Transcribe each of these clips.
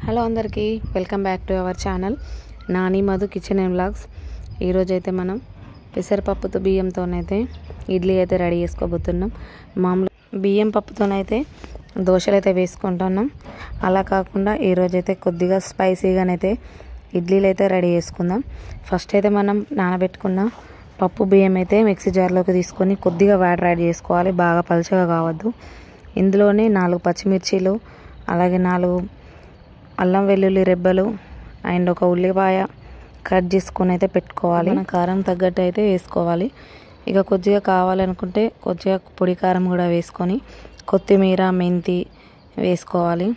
Hello అందరికీ welcome back to our channel Nani Madhu kitchen and vlogs. ఈరోజు అయితే మనం పెసరపప్పుతో బియ్యంతోనైతే ఇడ్లీ అయితే రెడీ చేసుకోబోతున్నాం. మామూలు బియ్యం పప్పుతోనైతే దోశలు అయితే వేసుకుంటున్నాం. అలా కాకుండా ఈరోజు అయితే కొద్దిగా స్పైసీగానైతే ఇడ్లీలు అయితే రెడీ చేసుకుందాం. ఫస్ట్ అయితే మనం నానబెట్టుకున్న పప్పు బియ్యం అయితే మిక్సీ జార్లోకి తీసుకొని కొద్దిగా వాటర్ యాడ్ చేసుకోవాలి. బాగా పలుచగా కావద్దు. ఇందులోనే 4 పచ్చిమిర్చీలు, అలాగే 4 అల్లం వెల్లుల్లి రెబ్బలు అండ్ ఒక ఉల్లిపాయ కట్ చేసుకొని అయితే పెట్టుకోవాలి. మన కారం తగ్గట్టు అయితే వేసుకోవాలి. ఇక కొద్దిగా కావాలనుకుంటే కొద్దిగా పొడి కారం కూడా వేసుకొని కొత్తిమీర మెంతి వేసుకోవాలి.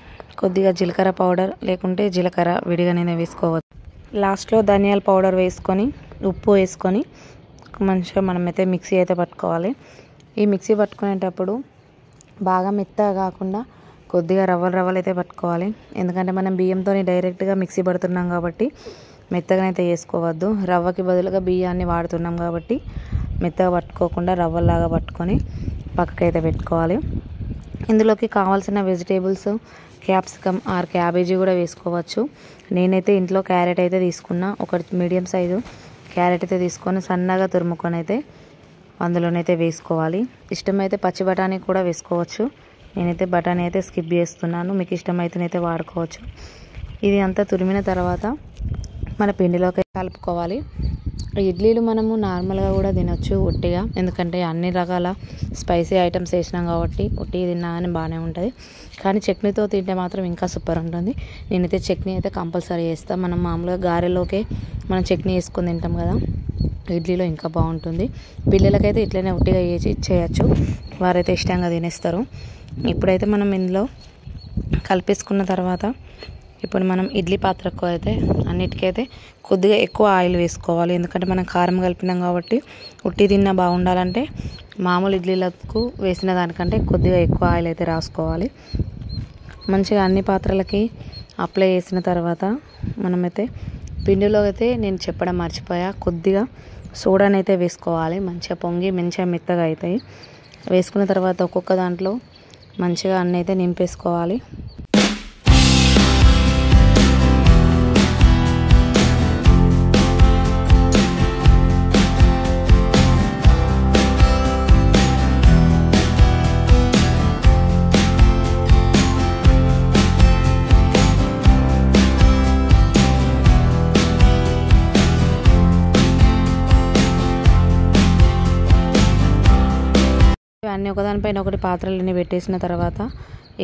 కొద్దిగా జీలకర్ర పౌడర్ లేకుంటే జీలకర్ర విడిగానే వేసుకోవచ్చు. లాస్ట్లో ధనియాల పౌడర్ వేసుకొని ఉప్పు వేసుకొని మంచిగా మనమైతే మిక్సీ అయితే పట్టుకోవాలి. ఈ మిక్సీ పట్టుకునేటప్పుడు బాగా మెత్తగా కాకుండా కొద్దిగా రవ్వలు అయితే పట్టుకోవాలి. ఎందుకంటే మనం బియ్యంతో డైరెక్ట్గా మిక్సీ పడుతున్నాం కాబట్టి మెత్తగానైతే వేసుకోవద్దు. రవ్వకి బదులుగా బియ్యాన్ని వాడుతున్నాం కాబట్టి మెత్తగా పట్టుకోకుండా రవ్వలాగా పట్టుకొని పక్కకైతే పెట్టుకోవాలి. ఇందులోకి కావాల్సిన వెజిటేబుల్స్ క్యాప్సికమ్ ఆర్ క్యాబేజీ కూడా వేసుకోవచ్చు. నేనైతే ఇంట్లో క్యారెట్ అయితే తీసుకున్నా. ఒక మీడియం సైజు క్యారెట్ అయితే తీసుకొని సన్నగా తురుముకొని అయితే అందులోనైతే వేసుకోవాలి. ఇష్టమైతే పచ్చి బఠానీ కూడా వేసుకోవచ్చు. నేనైతే బఠానీ అయితే స్కిప్ చేస్తున్నాను. మీకు ఇష్టమైతేనైతే వాడుకోవచ్చు. ఇది అంతా తురిమిన తర్వాత మన పిండిలోకి కలుపుకోవాలి. ఇడ్లీలు మనము నార్మల్గా కూడా తినొచ్చు ఒట్టిగా, ఎందుకంటే అన్ని రకాల స్పైసీ ఐటమ్స్ వేసినాం కాబట్టి ఒట్టిగా తిన్నా కానీ బాగానే ఉంటుంది. కానీ చట్నీతో తింటే మాత్రం ఇంకా సూపర్ ఉంటుంది. నేనైతే చట్నీ అయితే కంపల్సరీ వేస్తాను. మనం మామూలుగా గారెలోకే మనం చట్నీ వేసుకొని తింటాం కదా, ఇడ్లీలో ఇంకా బాగుంటుంది. పిల్లలకైతే ఇట్లనే ఒట్టిగా వేసి ఇచ్చేయచ్చు, వారైతే ఇష్టంగా తినేస్తారు. ఇప్పుడైతే మనం ఇందులో కలిపేసుకున్న తర్వాత ఇప్పుడు మనం ఇడ్లీ పాత్రకు అయితే అన్నిటికైతే కొద్దిగా ఎక్కువ ఆయిల్ వేసుకోవాలి. ఎందుకంటే మనం కారం కలిపినాం కాబట్టి ఉట్టి తిన్నా బాగుండాలంటే మామూలు ఇడ్లీలకు వేసిన దానికంటే కొద్దిగా ఎక్కువ ఆయిల్ అయితే రాసుకోవాలి. మంచిగా అన్ని పాత్రలకి అప్లై చేసిన తర్వాత మనమైతే పిండిలో అయితే నేను చెప్పడం మర్చిపోయా, కొద్దిగా సోడాని అయితే వేసుకోవాలి. మంచిగా పొంగి మంచిగా మెత్తగా అవుతాయి. వేసుకున్న తర్వాత ఒక్కొక్క దాంట్లో మంచిగా అన్నీ అయితే నింపేసుకోవాలి. అన్నీ ఒకదానిపైన ఒకటి పాత్రలన్నీ పెట్టేసిన తర్వాత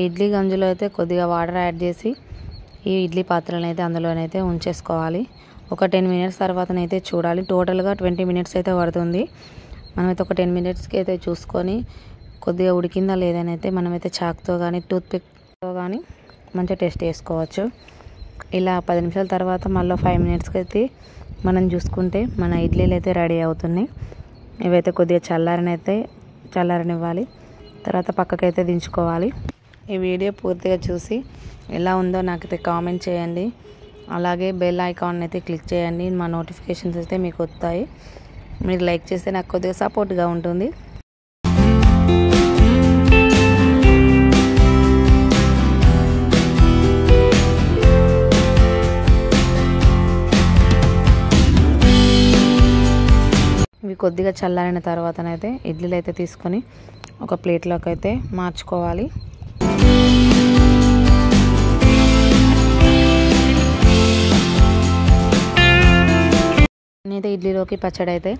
ఇడ్లీ గంజులో అయితే కొద్దిగా వాటర్ యాడ్ చేసి ఈ ఇడ్లీ పాత్రలను అయితే అందులోనైతే ఉంచేసుకోవాలి. ఒక 10 మినిట్స్ తర్వాతనైతే చూడాలి. టోటల్గా 20 మినిట్స్ అయితే పడుతుంది. మనమైతే ఒక 10 మినిట్స్కి అయితే చూసుకొని కొద్దిగా ఉడికిందా లేదని అయితే మనమైతే చాక్తో కానీ టూత్పిక్తో కానీ మంచిగా టెస్ట్ చేసుకోవచ్చు. ఇలా 10 నిమిషాల తర్వాత మళ్ళీ 5 మినిట్స్కి అయితే మనం చూసుకుంటే మన ఇడ్లీలు అయితే రెడీ అవుతున్నాయి. ఇవైతే కొద్దిగా చల్లారనివ్వాలి. తర్వాత పక్కకైతే దించుకోవాలి. ఈ వీడియో పూర్తిగా చూసి ఎలా ఉందో నాకైతే కామెంట్ చేయండి. అలాగే బెల్ ఐకాన్ అయితే క్లిక్ చేయండి. మా నోటిఫికేషన్స్ అయితే మీకు వస్తాయి. మీరు లైక్ చేస్తే నాకు కొద్దిగా సపోర్ట్గా ఉంటుంది. ఇవి కొద్దిగా చల్లారిన తర్వాతనైతే ఇడ్లీలు అయితే తీసుకొని ఒక ప్లేట్లోకి అయితే మార్చుకోవాలి. నేనైతే ఇడ్లీలోకి పచ్చడి అయితే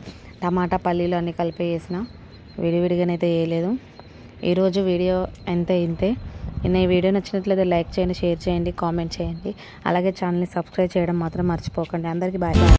టమాటా పల్లీలు అన్నీ కలిపి వేసిన, విడివిడిగానైతే వేయలేదు. ఈరోజు వీడియో ఇంతే. ఈ వీడియో నచ్చినట్లయితే లైక్ చేయండి, షేర్ చేయండి, కామెంట్ చేయండి. అలాగే ఛానల్ని సబ్స్క్రైబ్ చేయడం మాత్రం మర్చిపోకండి. అందరికీ బాయ్.